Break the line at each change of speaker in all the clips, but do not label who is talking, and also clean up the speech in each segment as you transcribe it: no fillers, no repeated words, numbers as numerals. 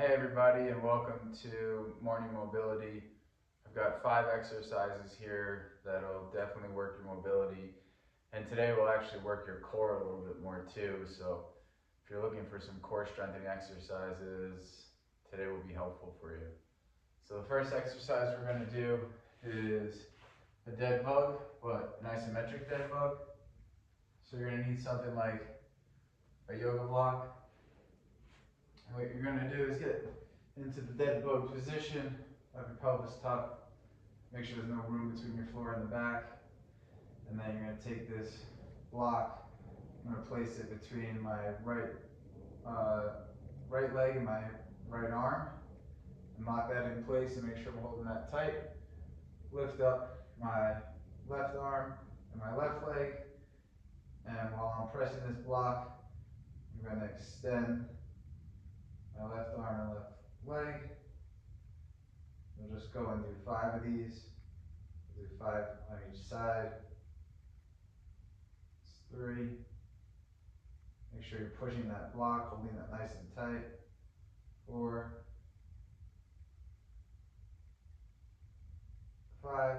Hey everybody, and welcome to Morning Mobility. I've got 5 exercises here that'll definitely work your mobility, and today will actually work your core a little bit more too. So if you're looking for some core strengthening exercises, today will be helpful for you. So the first exercise we're going to do is a dead bug, but an isometric dead bug. So you're going to need something like a yoga block. What you're going to do is get into the dead bug position, have your pelvis tucked, make sure there's no room between your floor and the back, and then you're going to take this block, I'm going to place it between my right leg and my right arm, and lock that in place and make sure I'm holding that tight. Lift up my left arm and my left leg, and while I'm pressing this block, I'm going to extend my left arm and left leg. We'll just go and do 5 of these. We'll do 5 on each side. It's 3. Make sure you're pushing that block, holding that nice and tight. 4, 5.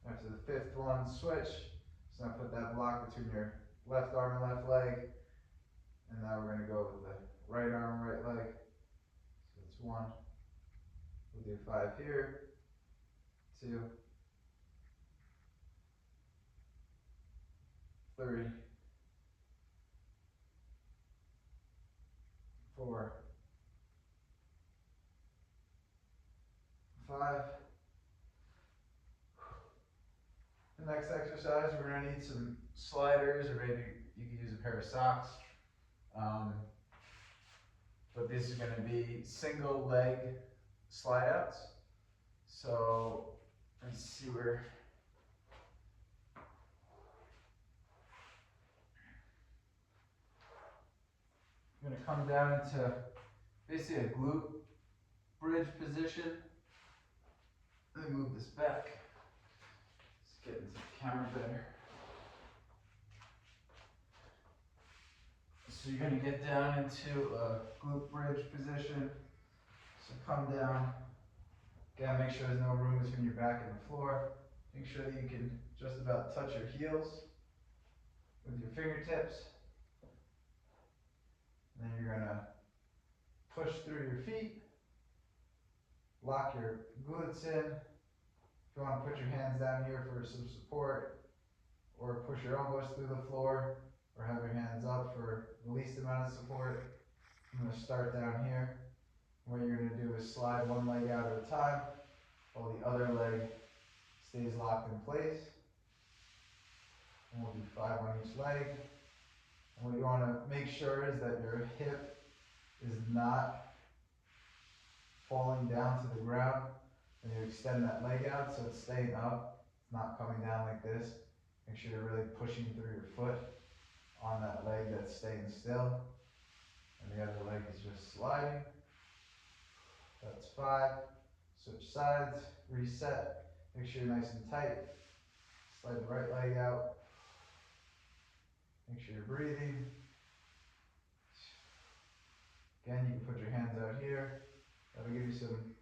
After the 5th one, switch. So now put that block between your left arm and left leg. And now we're going to go with the right arm and right leg. So it's 1. We'll do 5 here. 2, 3, 4, 5. The next exercise, we're going to need some sliders, or maybe you could use a pair of socks. But this is going to be single leg slide outs. So let's see where. I'm going to come down into basically a glute bridge position. Let me move this back. Let's get into the camera better. So you're going to get down into a glute bridge position. So come down. Again, make sure there's no room between your back and the floor. Make sure that you can just about touch your heels with your fingertips. And then you're going to push through your feet. Lock your glutes in. If you want to put your hands down here for some support, or push your elbows through the floor, or have your hands up for the least amount of support. I'm going to start down here. What you're going to do is slide one leg out at a time while the other leg stays locked in place. And we'll do 5 on each leg. And what you want to make sure is that your hip is not falling down to the ground. And you extend that leg out so it's staying up, it's not coming down like this. Make sure you're really pushing through your foot on that leg that's staying still. And the other leg is just sliding. That's 5. Switch sides, reset. Make sure you're nice and tight. Slide the right leg out. Make sure you're breathing. Again, you can put your hands out here. That'll give you some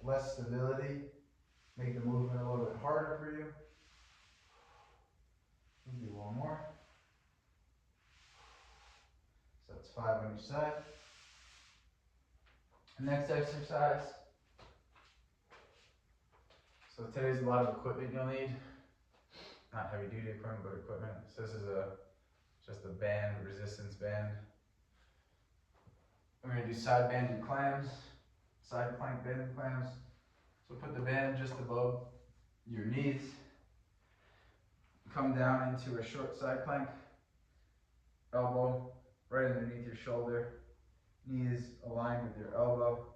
less stability. Make the movement a little bit harder for you. We'll do one more. So that's 5 on each side. Next exercise. So today's a lot of equipment you'll need. Not heavy duty equipment, but equipment. So this is just a band, resistance band. We're going to do side banded clams, side plank banded clams. So put the band just above your knees. Come down into a short side plank. Elbow right underneath your shoulder. Knees aligned with your elbow.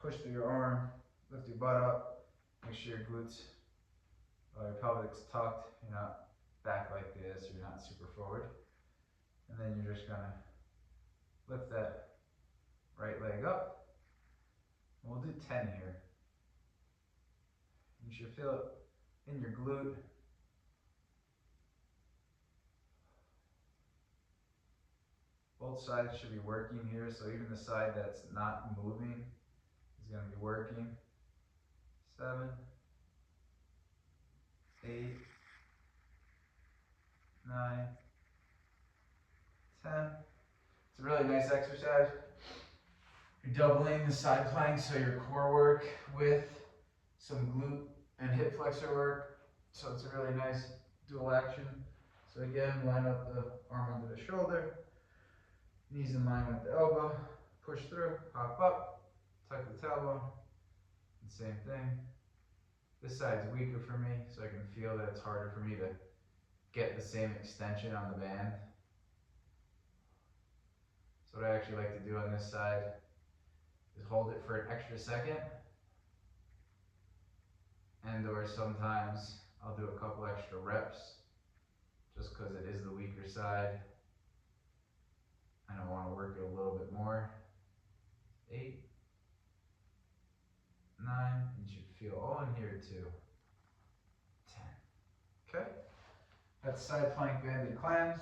Push through your arm. Lift your butt up. Make sure your glutes, your pelvis tucked. You're not back like this. You're not super forward. And then you're just going to lift that right leg up. We'll do 10 here. You should feel it in your glute. Both sides should be working here, so even the side that's not moving is going to be working. 7, 8, 9, 10. It's a really nice exercise. You're doubling the side plank, so your core work with some glute and hip flexor work. So it's a really nice dual action. So again, line up the arm under the shoulder, knees in line with the elbow, push through, hop up, tuck the tailbone, and same thing. This side's weaker for me, so I can feel that it's harder for me to get the same extension on the band. So what I actually like to do on this side is hold it for an extra second, and or sometimes I'll do a couple extra reps just because it is the weaker side and I want to work it a little bit more. 8, 9, and you should feel all in here too. 10. Okay, that's side plank banded clams.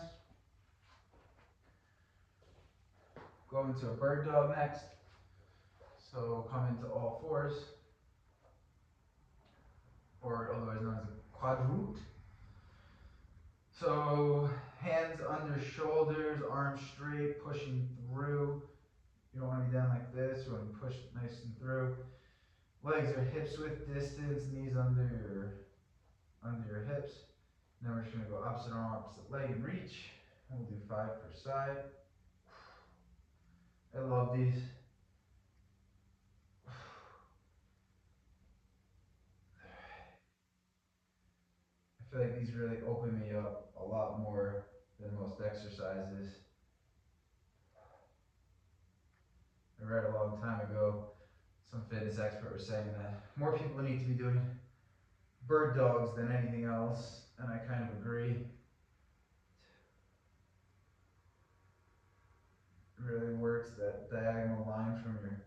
Go into a bird dog next. So come into all fours, or otherwise known as a quadrute. So hands under shoulders, arms straight, pushing through. You don't want to be down like this. You want to push nice and through. Legs are hips width distance, knees under your hips. Then we're just going to go opposite arm, opposite leg, and reach. We'll do 5 per side. I love these. I feel like these really open me up a lot more than most exercises. I read a long time ago, some fitness expert was saying that more people need to be doing bird dogs than anything else, and I kind of agree. It really works that diagonal line from your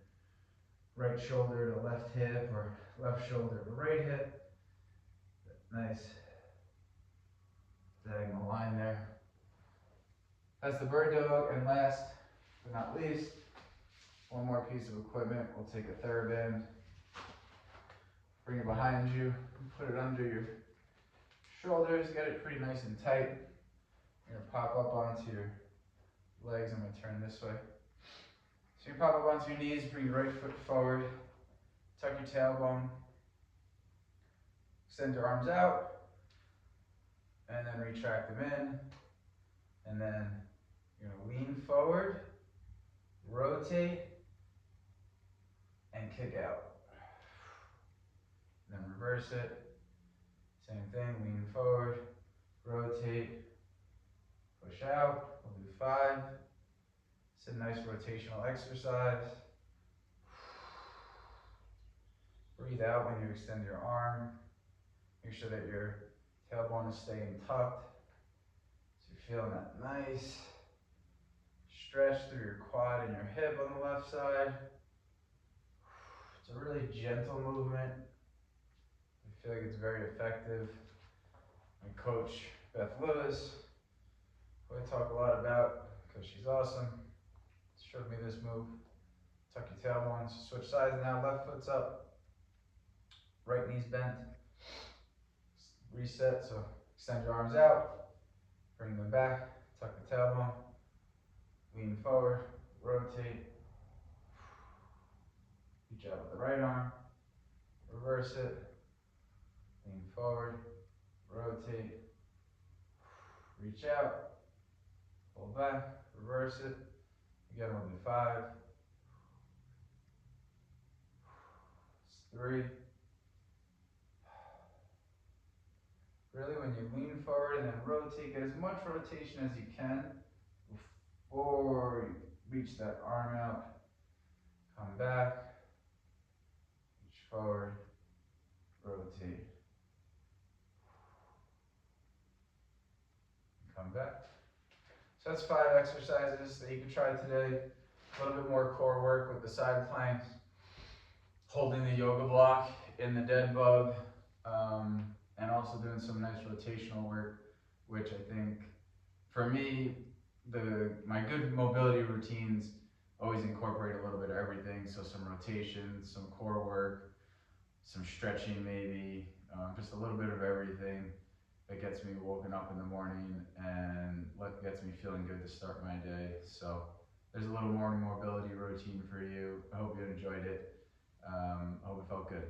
right shoulder to left hip, or left shoulder to right hip. Nice diagonal line there. That's the bird dog, and last but not least, one more piece of equipment. We'll take a theraband, bring it behind you, put it under your shoulders, get it pretty nice and tight. You're gonna pop up onto your legs. I'm gonna turn this way. So you pop up onto your knees, bring your right foot forward, tuck your tailbone, extend your arms out, and then retract them in. And then you're gonna lean forward, rotate, and kick out. And then reverse it. Same thing, lean forward, rotate, push out. We'll do 5. It's a nice rotational exercise. Breathe out when you extend your arm. Make sure that your tailbone is staying tucked. So you're feeling that nice stretch through your quad and your hip on the left side. It's a really gentle movement. I feel like it's very effective. My coach, Beth Lewis, who I talk a lot about because she's awesome, showed me this move. Tuck your tailbone, switch sides now, left foot's up, right knee's bent. Reset, so extend your arms out, bring them back, tuck the tailbone, lean forward, rotate, reach out with the right arm, reverse it, lean forward, rotate, reach out, pull back, reverse it. Again, we'll do 5. It's 3. Really, when you lean forward and then rotate, get as much rotation as you can before you reach that arm out. Come back, reach forward, rotate, come back. So that's 5 exercises that you can try today. A little bit more core work with the side planks, holding the yoga block in the dead bug, and also doing some nice rotational work, which I think, for me, my good mobility routines always incorporate a little bit of everything. So some rotation, some core work, some stretching maybe, just a little bit of everything that gets me woken up in the morning and what gets me feeling good to start my day. So there's a little morning mobility routine for you. I hope you enjoyed it. I hope it felt good.